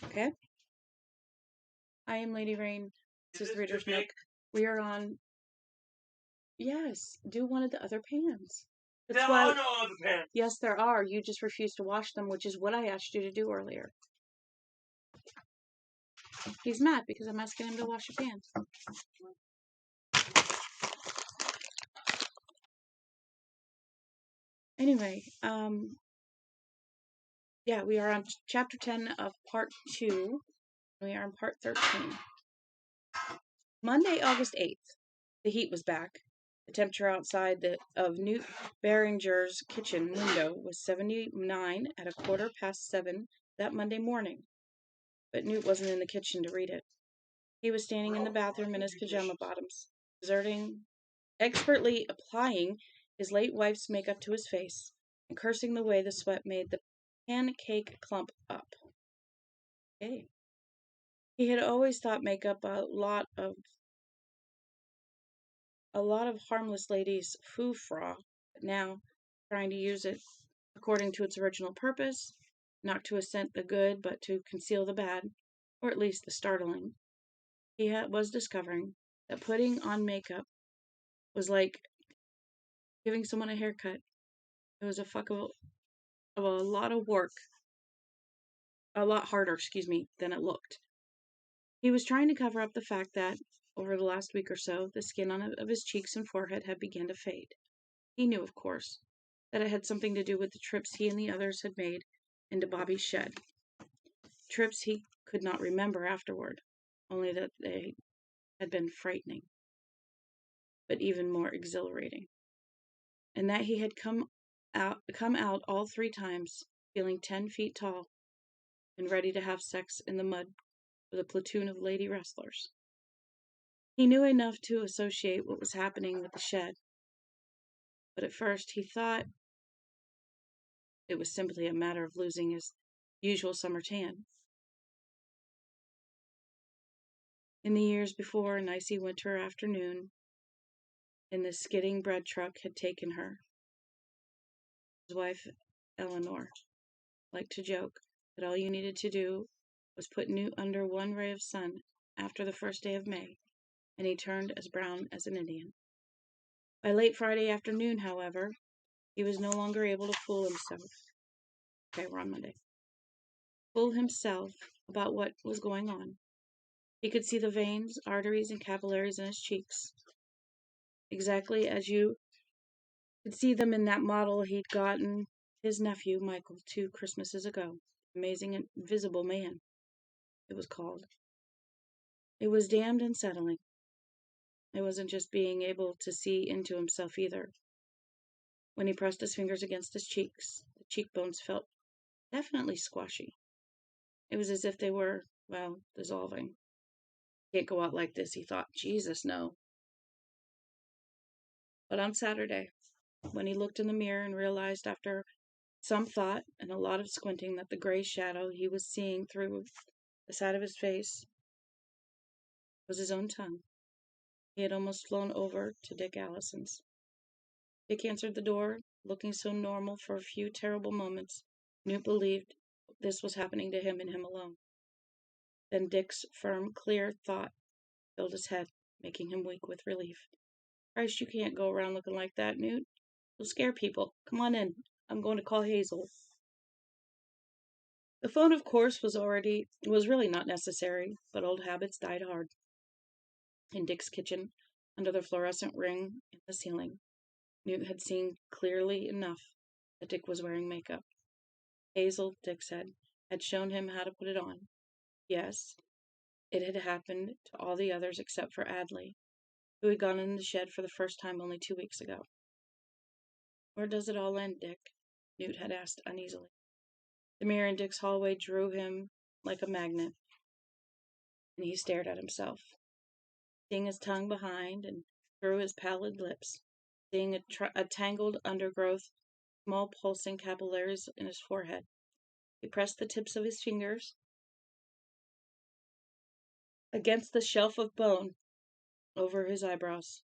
Okay? I am Lady Rain. This is the Reader's Nook. We are on... Yes, do one of the other pans. There are no other pans. Yes, there are. You just refuse to wash them, which is what I asked you to do earlier. He's mad because I'm asking him to wash your pans. Anyway, yeah, we are on chapter 10 of part 2. We are on part 13. Monday, August 8th. The heat was back. The temperature outside of Newt Beringer's kitchen window was 79 at 7:15 that Monday morning. But Newt wasn't in the kitchen to read it. He was standing in the bathroom in his pajama bottoms, expertly applying his late wife's makeup to his face, and cursing the way the sweat made the pancake clump up. Okay. He had always thought makeup a lot of harmless ladies' foo-fra, but now, trying to use it according to its original purpose, not to accent the good, but to conceal the bad, or at least the startling, he was discovering that putting on makeup was like giving someone a haircut. It was a lot of work, a lot harder, than it looked. He was trying to cover up the fact that, over the last week or so, the skin of his cheeks and forehead had begun to fade. He knew, of course, that it had something to do with the trips he and the others had made into Bobbi's shed. Trips he could not remember afterward, only that they had been frightening, but even more exhilarating. And that he had come out all 3 times, feeling 10 feet tall, and ready to have sex in the mud with a platoon of lady wrestlers. He knew enough to associate what was happening with the shed, but at first he thought it was simply a matter of losing his usual summer tan. In the years before, an icy winter afternoon, in the skidding bread truck had taken her. His wife, Eleanor, liked to joke that all you needed to do was put Newt under one ray of sun after the first day of May, and he turned as brown as an Indian. By late Friday afternoon, however, he was no longer able to fool himself. Okay, we're on Monday. Fool himself about what was going on. He could see the veins, arteries, and capillaries in his cheeks, exactly as you could see them in that model he'd gotten his nephew, Michael, 2 Christmases ago. Amazing Invisible Man, it was called. It was damned unsettling. It wasn't just being able to see into himself either. When he pressed his fingers against his cheeks, the cheekbones felt definitely squashy. It was as if they were, dissolving. Can't go out like this, he thought. Jesus, no. But on Saturday, when he looked in the mirror and realized after some thought and a lot of squinting that the gray shadow he was seeing through the side of his face was his own tongue, he had almost flown over to Dick Allison's. Dick answered the door, looking so normal for a few terrible moments. Newt believed this was happening to him and him alone. Then Dick's firm, clear thought filled his head, making him weak with relief. Christ, you can't go around looking like that, Newt. You'll scare people. Come on in. I'm going to call Hazel. The phone, of course, was really not necessary, but old habits died hard. In Dick's kitchen, under the fluorescent ring in the ceiling, Newt had seen clearly enough that Dick was wearing makeup. Hazel, Dick said, had shown him how to put it on. Yes, it had happened to all the others except for Adley, who had gone in the shed for the first time only 2 weeks ago. Where does it all end, Dick? Newt had asked uneasily. The mirror in Dick's hallway drew him like a magnet, and he stared at himself, seeing his tongue behind and through his pallid lips, seeing a tangled undergrowth, small pulsing capillaries in his forehead. He pressed the tips of his fingers against the shelf of bone over his eyebrows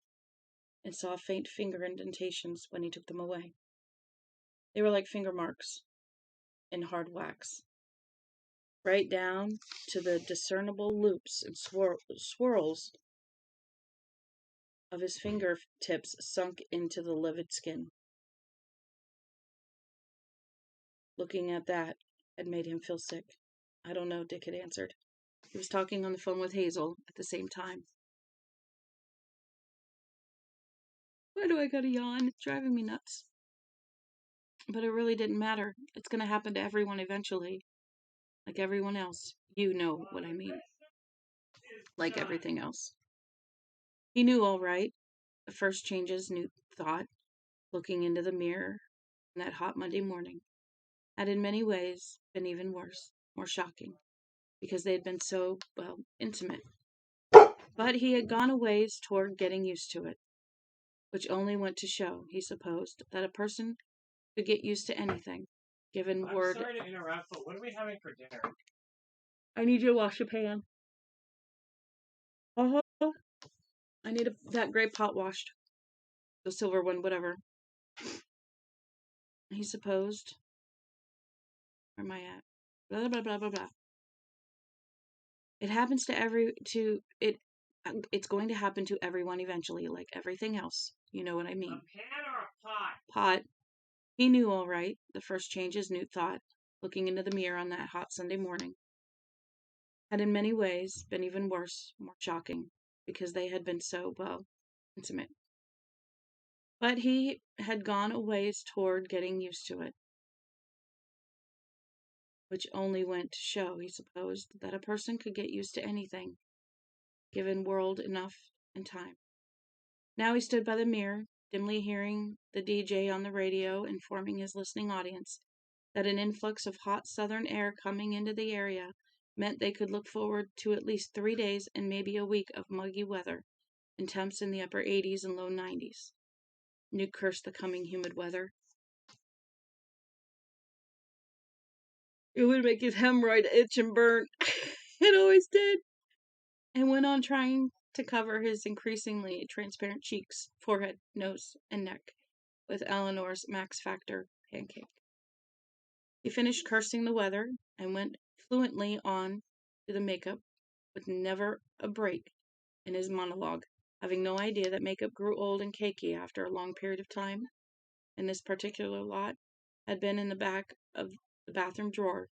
and saw faint finger indentations when he took them away. They were like finger marks in hard wax. right down to the discernible loops and swirls of his fingertips sunk into the livid skin. Looking at that had made him feel sick. I don't know, Dick had answered. He was talking on the phone with Hazel at the same time. Why do I gotta yawn? It's driving me nuts. But it really didn't matter. It's gonna happen to everyone eventually. Like everyone else. You know what I mean. Like everything else. He knew all right. The first changes Newt thought, looking into the mirror on that hot Monday morning, had in many ways been even worse, more shocking, because they had been so, well, intimate. But he had gone a ways toward getting used to it, which only went to show, he supposed, that a person could get used to anything, given word. I'm sorry to interrupt, but what are we having for dinner? I need you to wash the pan. Uh-huh. I need that gray pot washed. The silver one, whatever. He supposed. Where am I at? Blah, blah, blah, blah, blah. It happens it's going to happen to everyone eventually, like everything else. You know what I mean. A pan or a pot? Pot. He knew all right, the first changes Newt thought, looking into the mirror on that hot Sunday morning, had in many ways been even worse, more shocking, because they had been so, well, intimate. But he had gone a ways toward getting used to it, which only went to show, he supposed, that a person could get used to anything, given world enough and time. Now he stood by the mirror, dimly hearing the DJ on the radio informing his listening audience that an influx of hot southern air coming into the area meant they could look forward to at least 3 days and maybe a week of muggy weather, and temps in the upper 80s and low 90s. Newt cursed the coming humid weather. It would make his hemorrhoid itch and burn. It always did. And went on trying to cover his increasingly transparent cheeks, forehead, nose, and neck with Eleanor's Max Factor pancake. He finished cursing the weather and went fluently on to the makeup with never a break in his monologue, having no idea that makeup grew old and cakey after a long period of time, and this particular lot had been in the back of the bathroom drawer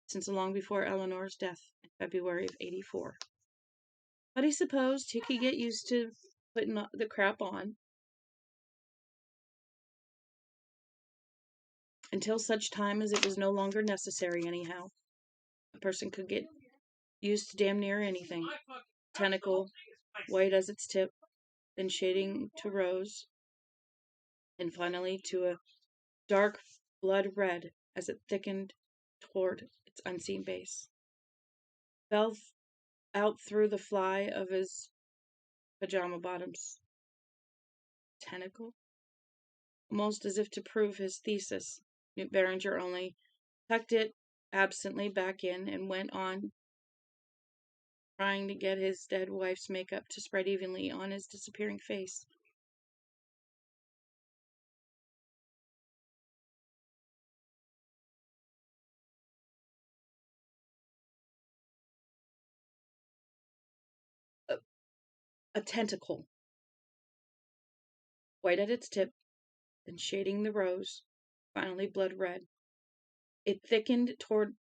since long before Eleanor's death in February of '84. But he supposed he could get used to putting the crap on until such time as it was no longer necessary anyhow. A person could get used to damn near anything. Tentacle, white as its tip, then shading to rose, and finally to a dark blood red as it thickened toward its unseen base. Fell out through the fly of his pajama bottoms. Tentacle? Almost as if to prove his thesis, Newt Behringer only tucked it absently back in and went on trying to get his dead wife's makeup to spread evenly on his disappearing face. A tentacle, white at its tip, then shading the rose, finally blood red. It thickened toward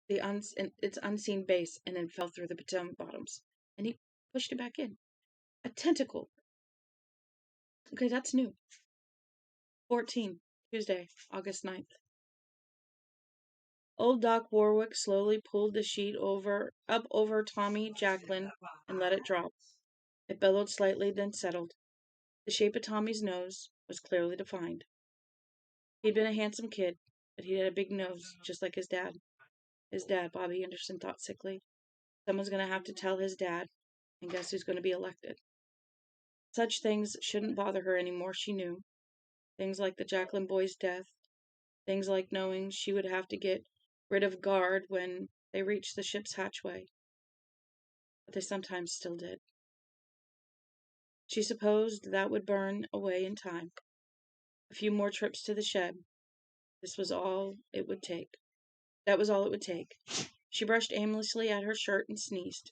its unseen base and then fell through the pajama bottoms, and he pushed it back in. A tentacle. Okay, that's new. 14, Tuesday, August 9th. Old Doc Warwick slowly pulled the sheet up over Tommy Jacqueline and let it drop. It bellowed slightly, then settled. The shape of Tommy's nose was clearly defined. He'd been a handsome kid, but he had a big nose, just like his dad. His dad, Bobbi Anderson thought sickly. Someone's going to have to tell his dad, and guess who's going to be elected? Such things shouldn't bother her anymore, she knew. Things like the Jacqueline boy's death. Things like knowing she would have to get rid of guard when they reached the ship's hatchway. But they sometimes still did. She supposed that would burn away in time. A few more trips to the shed. This was all it would take. That was all it would take. She brushed aimlessly at her shirt and sneezed.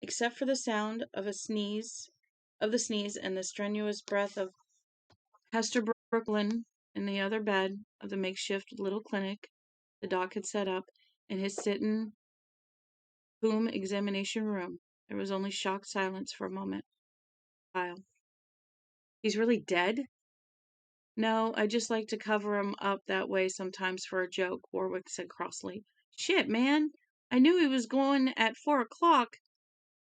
Except for the sound of the sneeze and the strenuous breath of Hester Brooklyn in the other bed of the makeshift little clinic the doc had set up in his sit-in boom examination room, there was only shocked silence for a moment. Kyle. He's really dead? No, I just like to cover him up that way sometimes for a joke, Warwick said crossly. Shit, man. I knew he was going at 4 o'clock.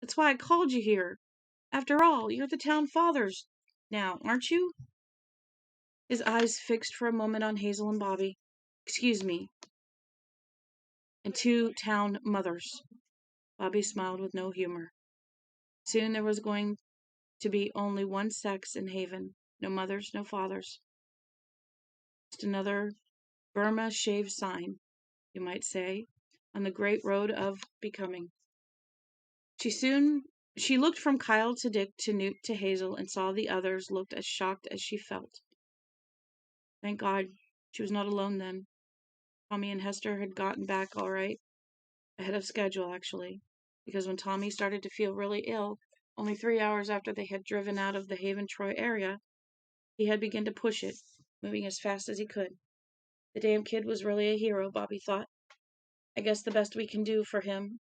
That's why I called you here. After all, you're the town fathers now, aren't you? His eyes fixed for a moment on Hazel and Bobbi. Excuse me. And 2 town mothers. Bobbi smiled with no humor. Soon there was going to be only one sex in Haven. No mothers, no fathers. Just another Burma shave sign, you might say, on the great road of becoming. She looked from Kyle to Dick to Newt to Hazel and saw the others looked as shocked as she felt. Thank God she was not alone then. Tommy and Hester had gotten back all right, ahead of schedule actually, because when Tommy started to feel really ill, only 3 hours after they had driven out of the Haven-Troy area, he had begun to push it, moving as fast as he could. The damn kid was really a hero, Bobbi thought. I guess the best we can do for him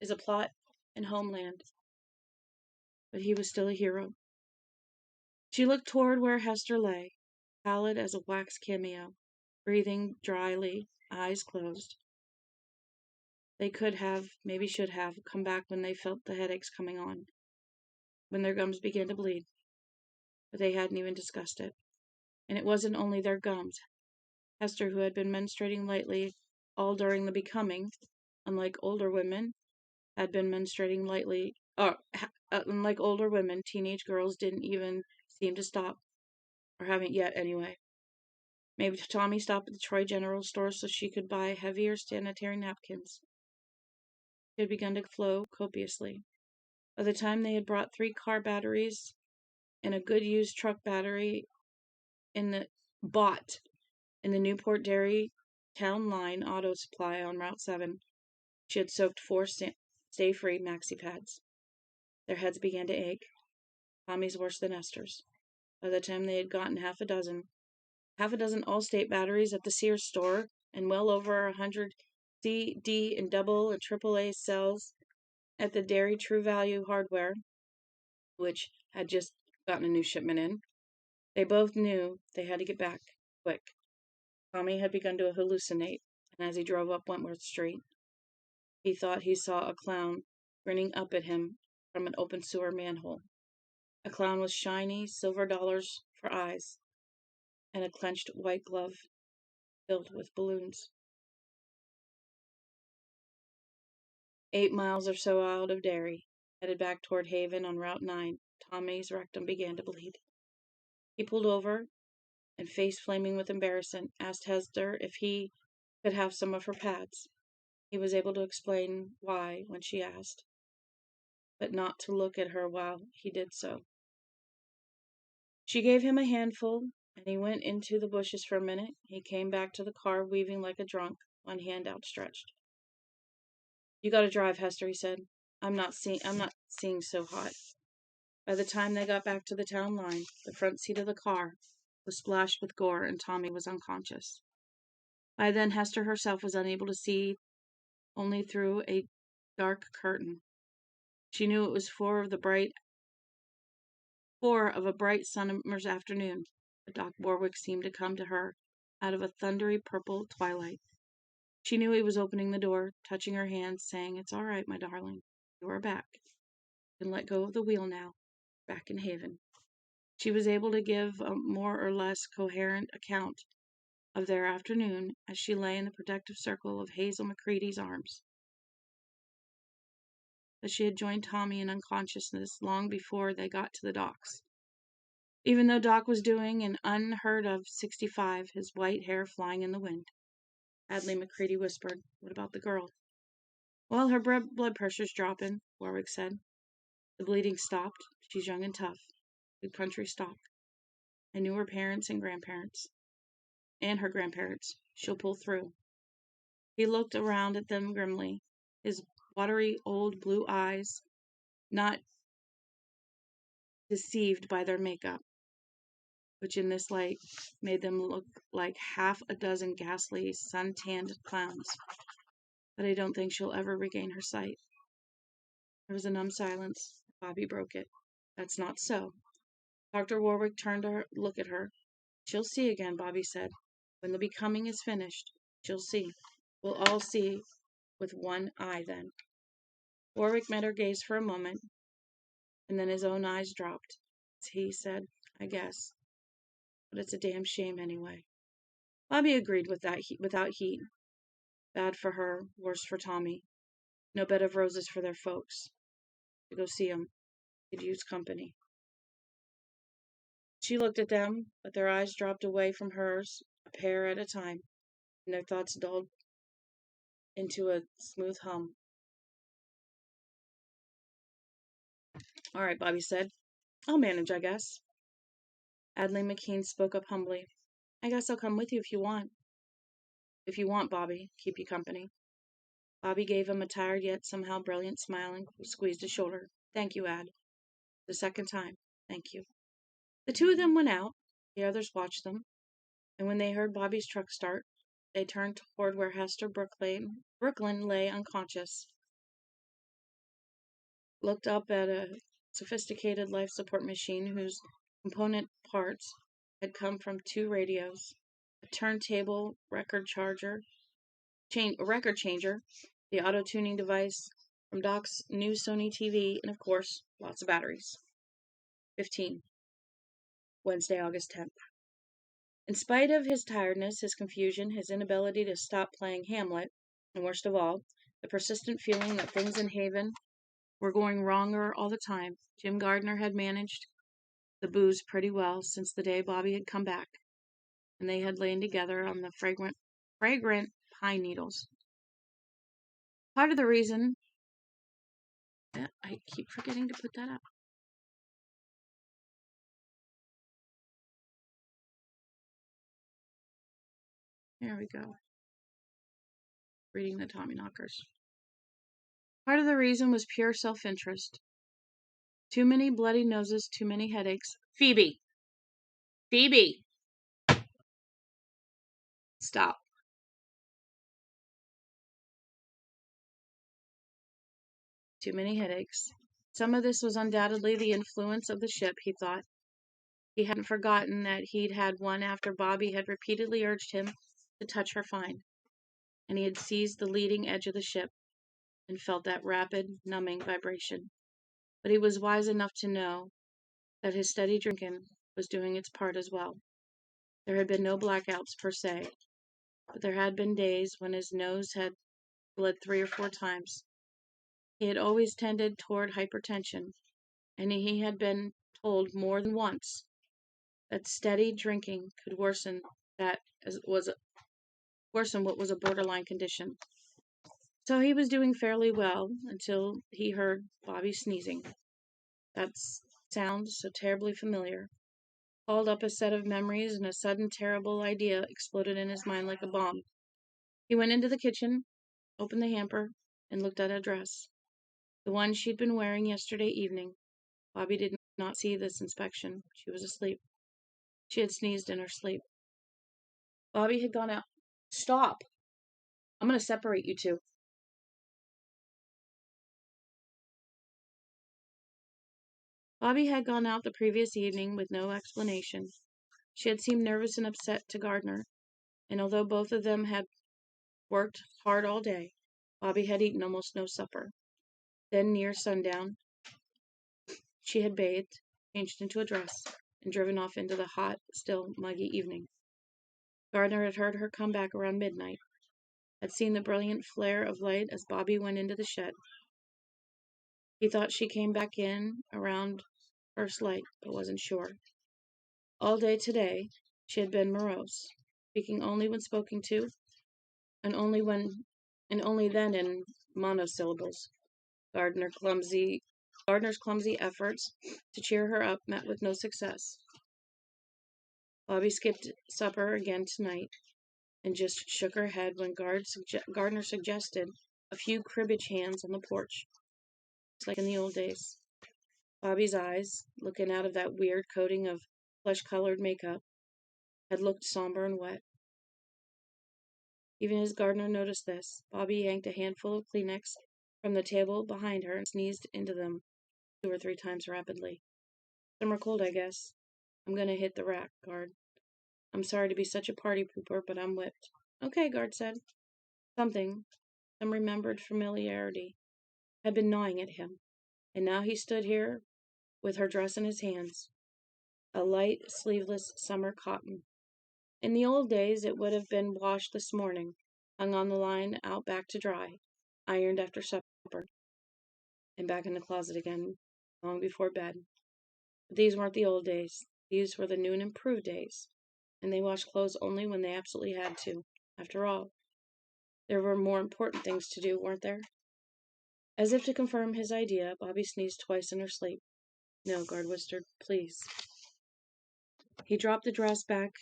is a plot and homeland. But he was still a hero. She looked toward where Hester lay, pallid as a wax cameo, breathing dryly, eyes closed. They could have, maybe should have, come back when they felt the headaches coming on, when their gums began to bleed. But they hadn't even discussed it. And it wasn't only their gums. Hester, who had been menstruating lightly all during the becoming, unlike older women, had been menstruating lightly. Unlike older women, teenage girls didn't even seem to stop, or haven't yet anyway. Maybe Tommy stopped at the Troy General Store so she could buy heavier sanitary napkins. It had begun to flow copiously. By the time they had brought 3 car batteries and a good used truck battery bought in the Newport Dairy Town Line Auto Supply on Route 7, she had soaked 4 stay-free maxi pads. Their heads began to ache. Tommy's worse than Esther's. By the time they had gotten half a dozen Allstate batteries at the Sears store, and well over 100 C, D, and double and triple A cells at the Dairy True Value Hardware, which had just gotten a new shipment in, they both knew they had to get back quick. Tommy had begun to hallucinate, and as he drove up Wentworth Street, he thought he saw a clown grinning up at him from an open sewer manhole. A clown with shiny silver dollars for eyes, and a clenched white glove filled with balloons. 8 miles or so out of Derry, headed back toward Haven on Route 9, Tommy's rectum began to bleed. He pulled over and, face flaming with embarrassment, asked Hester if he could have some of her pads. He was able to explain why when she asked, but not to look at her while he did so. She gave him a handful, and he went into the bushes for a minute. He came back to the car, weaving like a drunk, one hand outstretched. You gotta drive, Hester, he said. I'm not seeing so hot. By the time they got back to the town line, the front seat of the car was splashed with gore and Tommy was unconscious. By then, Hester herself was unable to see, only through a dark curtain. She knew it was 4 of a bright summer's afternoon, but Doc Warwick seemed to come to her out of a thundery purple twilight. She knew he was opening the door, touching her hand, saying, It's all right, my darling. You are back. You can let go of the wheel now. Back in Haven. She was able to give a more or less coherent account of their afternoon as she lay in the protective circle of Hazel McCready's arms. But she had joined Tommy in unconsciousness long before they got to the docks. Even though Doc was doing an unheard of 65, his white hair flying in the wind. Hadley McCready whispered, What about the girl? Well, her blood pressure's dropping, Warwick said. The bleeding stopped. She's young and tough. Good country stock. I knew her parents and grandparents. And her grandparents. She'll pull through. He looked around at them grimly, his watery old blue eyes not deceived by their makeup, which in this light made them look like half a dozen ghastly, sun-tanned clowns. But I don't think she'll ever regain her sight. There was a numb silence. Bobbi broke it. That's not so. Dr. Warwick turned to look at her. She'll see again, Bobbi said. When the becoming is finished, she'll see. We'll all see with one eye then. Warwick met her gaze for a moment, and then his own eyes dropped. He said, I guess. But it's a damn shame anyway. Bobbi agreed with that without heat. Bad for her, worse for Tommy. No bed of roses for their folks. To go see 'em. Could use company. She looked at them, but their eyes dropped away from hers, a pair at a time, and their thoughts dulled into a smooth hum. All right, Bobbi said. I'll manage, I guess. Adlai McKean spoke up humbly. I guess I'll come with you if you want. If you want, Bobbi, keep you company. Bobbi gave him a tired yet somehow brilliant smile and squeezed his shoulder. Thank you, Ad. The second time. Thank you. The two of them went out. The others watched them. And when they heard Bobbi's truck start, they turned toward where Hester Brooklyn lay unconscious, looked up at a sophisticated life support machine whose component parts had come from two radios, a turntable record changer, the auto-tuning device from Doc's new Sony TV, and of course, lots of batteries. 15. Wednesday, August 10th. In spite of his tiredness, his confusion, his inability to stop playing Hamlet, and worst of all, the persistent feeling that things in Haven were going wronger all the time, Jim Gardner had managed the booze pretty well since the day Bobbi had come back, and they had lain together on the fragrant pine needles. Part of the reason I keep forgetting to put that up. There we go. Reading the Tommyknockers. Part of the reason was pure self-interest. Too many bloody noses, too many headaches. Phoebe! Stop. Too many headaches. Some of this was undoubtedly the influence of the ship, he thought. He hadn't forgotten that he'd had one after Bobbi had repeatedly urged him to touch her fine, and he had seized the leading edge of the ship and felt that rapid, numbing vibration. But he was wise enough to know that his steady drinking was doing its part as well. There had been no blackouts per se, but there had been days when his nose had bled 3 or 4 times. He had always tended toward hypertension, and he had been told more than once that steady drinking could worsen what was a borderline condition. So he was doing fairly well until he heard Bobbi sneezing. That sound, so terribly familiar, called up a set of memories, and a sudden terrible idea exploded in his mind like a bomb. He went into the kitchen, opened the hamper, and looked at a dress. The one she'd been wearing yesterday evening. Bobbi did not see this inspection. She was asleep. She had sneezed in her sleep. Bobbi had gone out. Stop! I'm going to separate you two. Bobbi had gone out the previous evening with no explanation. She had seemed nervous and upset to Gardner, and although both of them had worked hard all day, Bobbi had eaten almost no supper. Then, near sundown, she had bathed, changed into a dress, and driven off into the hot, still, muggy evening. Gardner had heard her come back around midnight, had seen the brilliant flare of light as Bobbi went into the shed. He thought she came back in around first light, but wasn't sure. All day today, she had been morose, speaking only when spoken to, and only then in monosyllables. Gardner's clumsy efforts to cheer her up met with no success. Bobbi skipped supper again tonight. and just shook her head when Gardner suggested a few cribbage hands on the porch, just like in the old days. Bobby's eyes, looking out of that weird coating of flesh-colored makeup, had looked somber and wet. Even as Gardner noticed this, Bobby yanked a handful of Kleenex from the table behind her and sneezed into them 2 or 3 times rapidly. "Summer cold, I guess. I'm gonna hit the rack, Guard. I'm sorry to be such a party pooper, but I'm whipped." "Okay," Guard said. Something, some remembered familiarity, had been gnawing at him, and now he stood here with her dress in his hands, a light, sleeveless summer cotton. In the old days it would have been washed this morning, hung on the line out back to dry, ironed after supper, and back in the closet again long before bed. But these weren't the old days. These were the new and improved days, and they washed clothes only when they absolutely had to. After all, there were more important things to do, weren't there? As if to confirm his idea, Bobby sneezed twice in her sleep. "No," Guard whispered. "Please." He dropped the dress back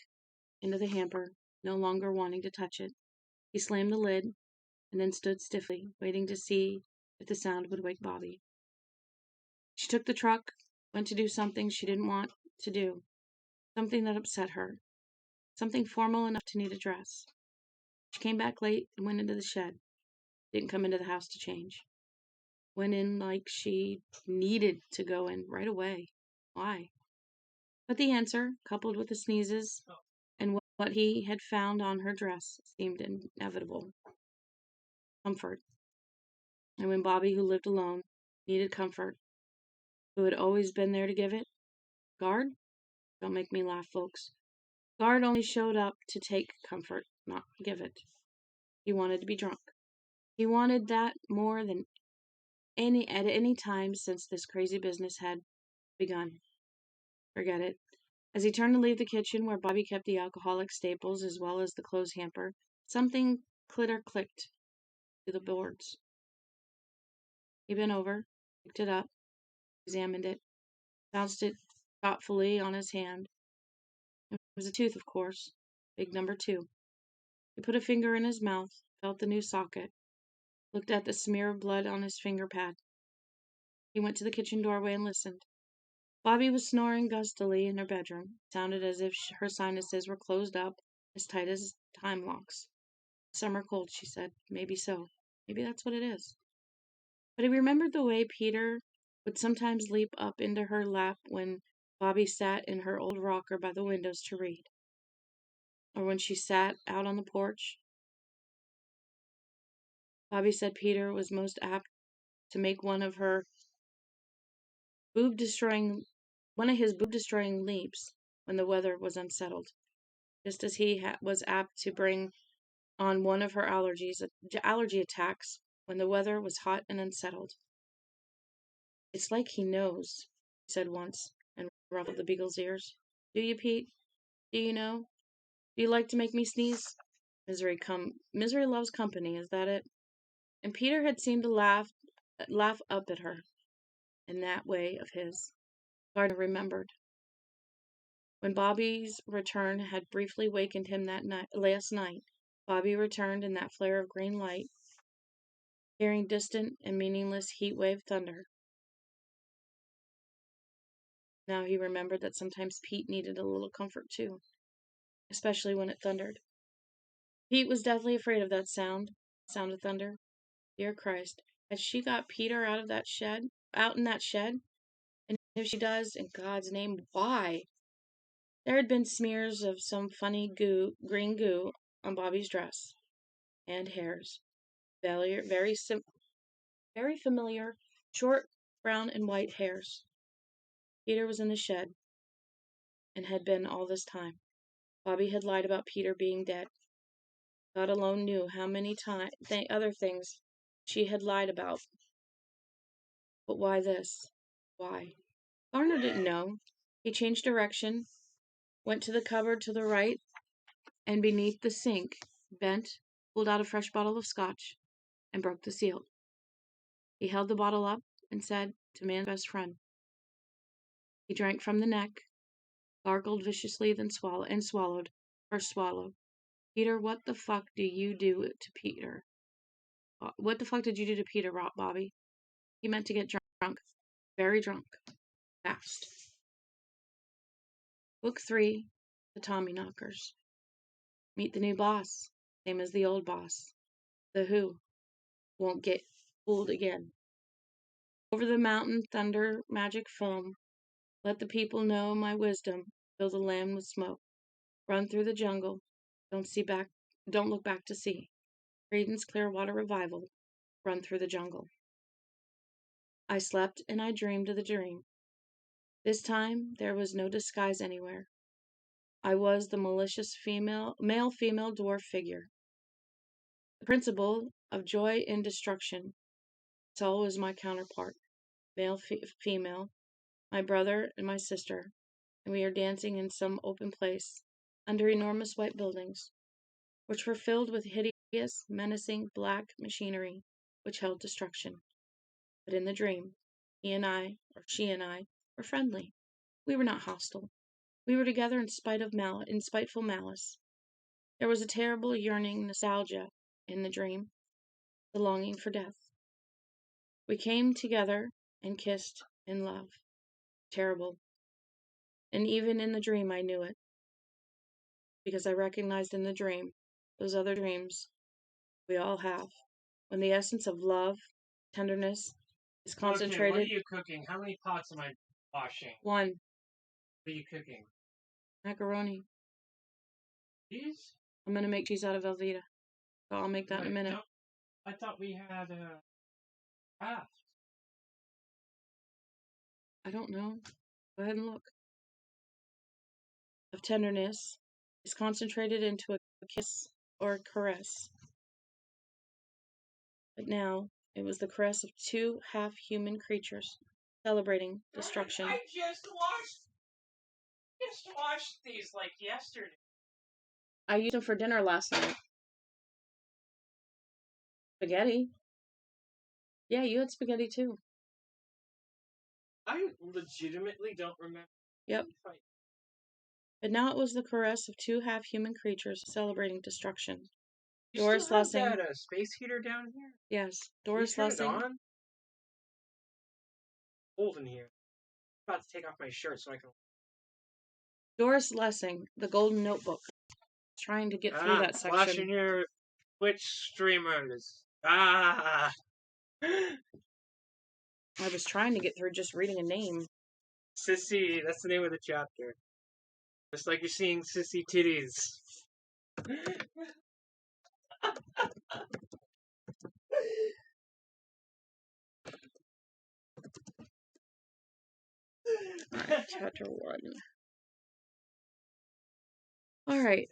into the hamper, no longer wanting to touch it. He slammed the lid, and then stood stiffly, waiting to see if the sound would wake Bobby. She took the truck, went to do something she didn't want to do, something that upset her, something formal enough to need a dress. She came back late and went into the shed. Didn't come into the house to change. Went in like she needed to go in right away. Why? But the answer, coupled with the sneezes and what he had found on her dress, seemed inevitable. Comfort. And when Bobby, who lived alone, needed comfort, who had always been there to give it? Guard? Don't make me laugh, folks. Guard only showed up to take comfort, not give it. He wanted to be drunk. He wanted that more than at any time since this crazy business had begun. Forget it. As he turned to leave the kitchen where Bobby kept the alcoholic staples as well as the clothes hamper, something clicked to the boards. He bent over, picked it up, examined it, bounced it thoughtfully on his hand. It was a tooth, of course, big number 2. He put a finger in his mouth, felt the new socket, looked at the smear of blood on his finger pad. He went to the kitchen doorway and listened. Bobby was snoring gustily in her bedroom. It sounded as if her sinuses were closed up as tight as time locks. "Summer cold," she said. "Maybe so. Maybe that's what it is." But he remembered the way Peter would sometimes leap up into her lap when Bobby sat in her old rocker by the windows to read, or when she sat out on the porch. Bobby said Peter was most apt to make one of his boob-destroying leaps when the weather was unsettled, just as he was apt to bring on one of her allergy attacks when the weather was hot and unsettled. "It's like he knows," he said once, and ruffled the beagle's ears. "Do you, Pete? Do you know? Do you like to make me sneeze? Misery loves company, is that it?" And Peter had seemed to laugh up at her in that way of his. Gardner remembered. When Bobby's return had briefly wakened him last night, Bobby returned in that flare of green light, hearing distant and meaningless heat-wave thunder. Now he remembered that sometimes Pete needed a little comfort too, especially when it thundered. Pete was deathly afraid of that sound of thunder. Dear Christ, has she got Peter out in that shed? And if she does, in God's name, why? There had been smears of some funny green goo on Bobby's dress, and hairs. Very familiar, short, brown and white hairs. Peter was in the shed, and had been all this time. Bobby had lied about Peter being dead. God alone knew how many other things she had lied about. But why this? Why? Garner didn't know. He changed direction, went to the cupboard to the right, and beneath the sink, bent, pulled out a fresh bottle of scotch, and broke the seal. He held the bottle up and said, "To man's best friend." He drank from the neck, gargled viciously, then swallowed. First swallow. Peter, what the fuck do you do to Peter? What the fuck did you do to Peter, Bobbi? He meant to get drunk. Very drunk. Fast. Book 3, The Tommyknockers. Meet the new boss. Same as the old boss. The Who. Won't get fooled again. Over the mountain, thunder, magic foam. Let the people know my wisdom. Fill the land with smoke. Run through the jungle. Don't look back to see. Creedence Clearwater Revival. Run through the jungle. I slept and I dreamed the dream. This time there was no disguise anywhere. I was the malicious male-female dwarf figure. The principle of joy in destruction. Saul was my counterpart. Male-female. My brother and my sister. And we are dancing in some open place. Under enormous white buildings. Which were filled with hideous, menacing black machinery. Which held destruction. But in the dream, she and I were friendly. We were not hostile. We were together in spiteful malice. There was a terrible yearning nostalgia in the dream, the longing for death. We came together and kissed in love. Terrible. And even in the dream I knew it. Because I recognized in the dream, those other dreams we all have, when the essence of love, tenderness, is concentrated. Okay, what are you cooking? How many pots am I washing? 1. What are you cooking? Macaroni. Cheese? I'm going to make cheese out of Velveeta. So I'll make that in a minute. I thought we had a craft. I don't know. Go ahead and look. Of tenderness is concentrated into a kiss or a caress. But now it was the caress of 2 half-human creatures celebrating destruction. I just washed these like yesterday. I used them for dinner last night. Spaghetti. Yeah, you had spaghetti too. I legitimately don't remember. Yep. But now it was the caress of 2 half-human creatures celebrating destruction. You Doris still have Lessing. that space heater down here? Yes. Doris Lessing. Turn it on? Cold in here. I'm about to take off my shirt so I can. Doris Lessing, The Golden Notebook. Trying to get through that section. Watching your Twitch streamers. I was trying to get through just reading a name. Sissy, that's the name of the chapter. Just like you're seeing sissy titties. Alright, chapter 1. Alright.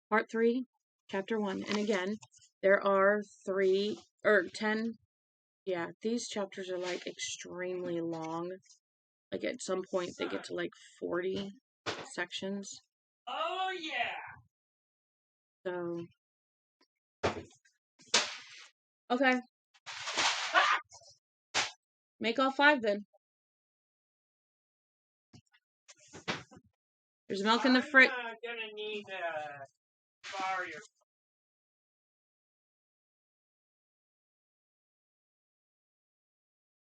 Part 3, chapter 1. And again, there are 10. Yeah, these chapters are like extremely long. Like at some point they get to like 40 sections. Oh yeah! So. Okay. Make all 5 then. There's milk in the fridge. I'm gonna need borrow your.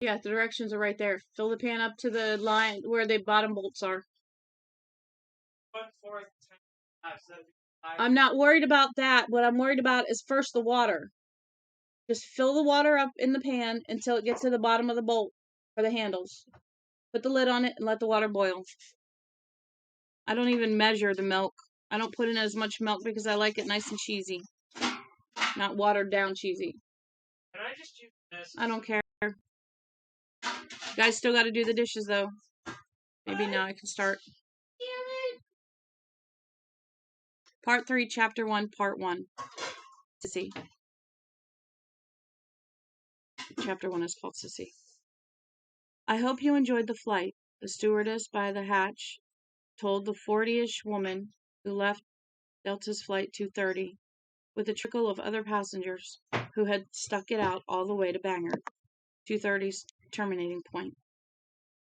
Yeah, the directions are right there. Fill the pan up to the line where the bottom bolts are. 1/4, 10, I'm not worried about that. What I'm worried about is first the water. Just fill the water up in the pan until it gets to the bottom of the bolt for the handles. Put the lid on it and let the water boil. I don't even measure the milk. I don't put in as much milk because I like it nice and cheesy. Not watered down cheesy. Can I just use this? I don't care. You guys still got to do the dishes though. Maybe now I can start. Part 3, Chapter 1, Part 1. Sissy. Chapter 1 is called Sissy. I hope you enjoyed the flight. The stewardess by the hatch told the 40-ish woman who left Delta's Flight 230 with a trickle of other passengers who had stuck it out all the way to Bangor, 230's terminating point.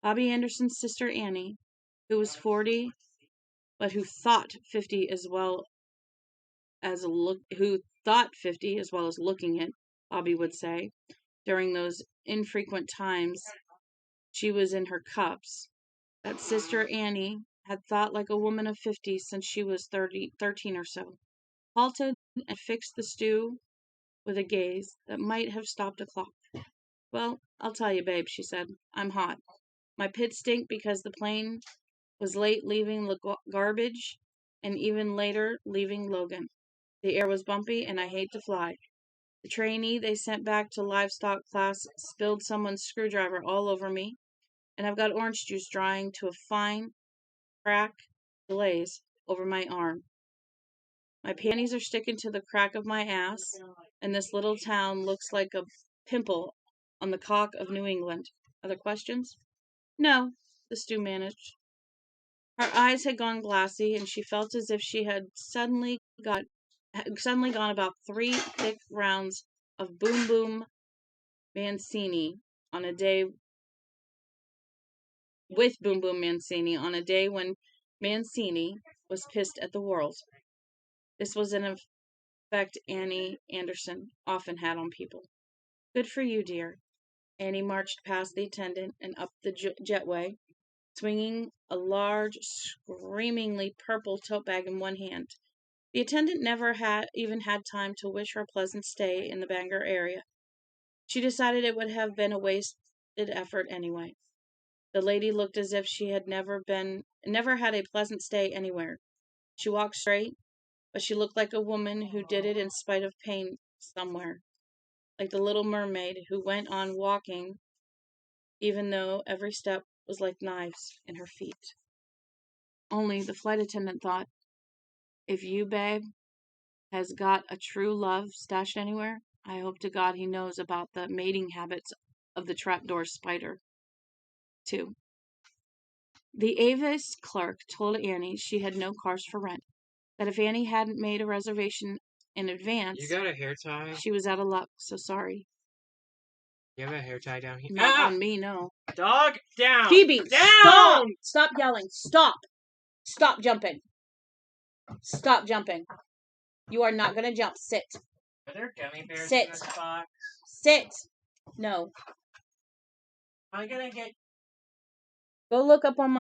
Bobbi Anderson's sister Annie, who was 40, but who thought 50 as well as looking it, Bobbi would say, during those infrequent times she was in her cups, that Sister Annie had thought like a woman of 50 since she was 13 or so, halted and fixed the stew with a gaze that might have stopped a clock. Well, I'll tell you, babe, she said. I'm hot. My pits stink because the plane was late leaving garbage, and even later leaving Logan. The air was bumpy, and I hate to fly. The trainee they sent back to livestock class spilled someone's screwdriver all over me, and I've got orange juice drying to a fine crack glaze over my arm. My panties are sticking to the crack of my ass, and this little town looks like a pimple on the cock of New England. Other questions? No, the stew managed. Her eyes had gone glassy, and she felt as if she had suddenly gone about 3 thick rounds of Boom Boom Mancini on a day with Boom Boom Mancini on a day when Mancini was pissed at the world. This was an effect Annie Anderson often had on people. Good for you, dear. Annie marched past the attendant and up the jetway, swinging a large, screamingly purple tote bag in one hand. The attendant never even had time to wish her a pleasant stay in the Bangor area. She decided it would have been a wasted effort anyway. The lady looked as if she had never had a pleasant stay anywhere. She walked straight, but she looked like a woman who did it in spite of pain somewhere, like the little mermaid who went on walking even though every step was like knives in her feet. Only the flight attendant thought, if you, babe, has got a true love stashed anywhere, I hope to God he knows about the mating habits of the trapdoor spider. 2. The Avis clerk told Annie she had no cars for rent, that if Annie hadn't made a reservation in advance, You got a hair tie? she was out of luck, so sorry. You have a hair tie down here? Not on me, no. Dog, down! Phoebe, down! stop! Stop yelling. Stop! Stop jumping. Stop jumping. You are not going to jump. Sit. Are there gummy bears Sit. in this box? Sit. No. Am I going to get... Go look up on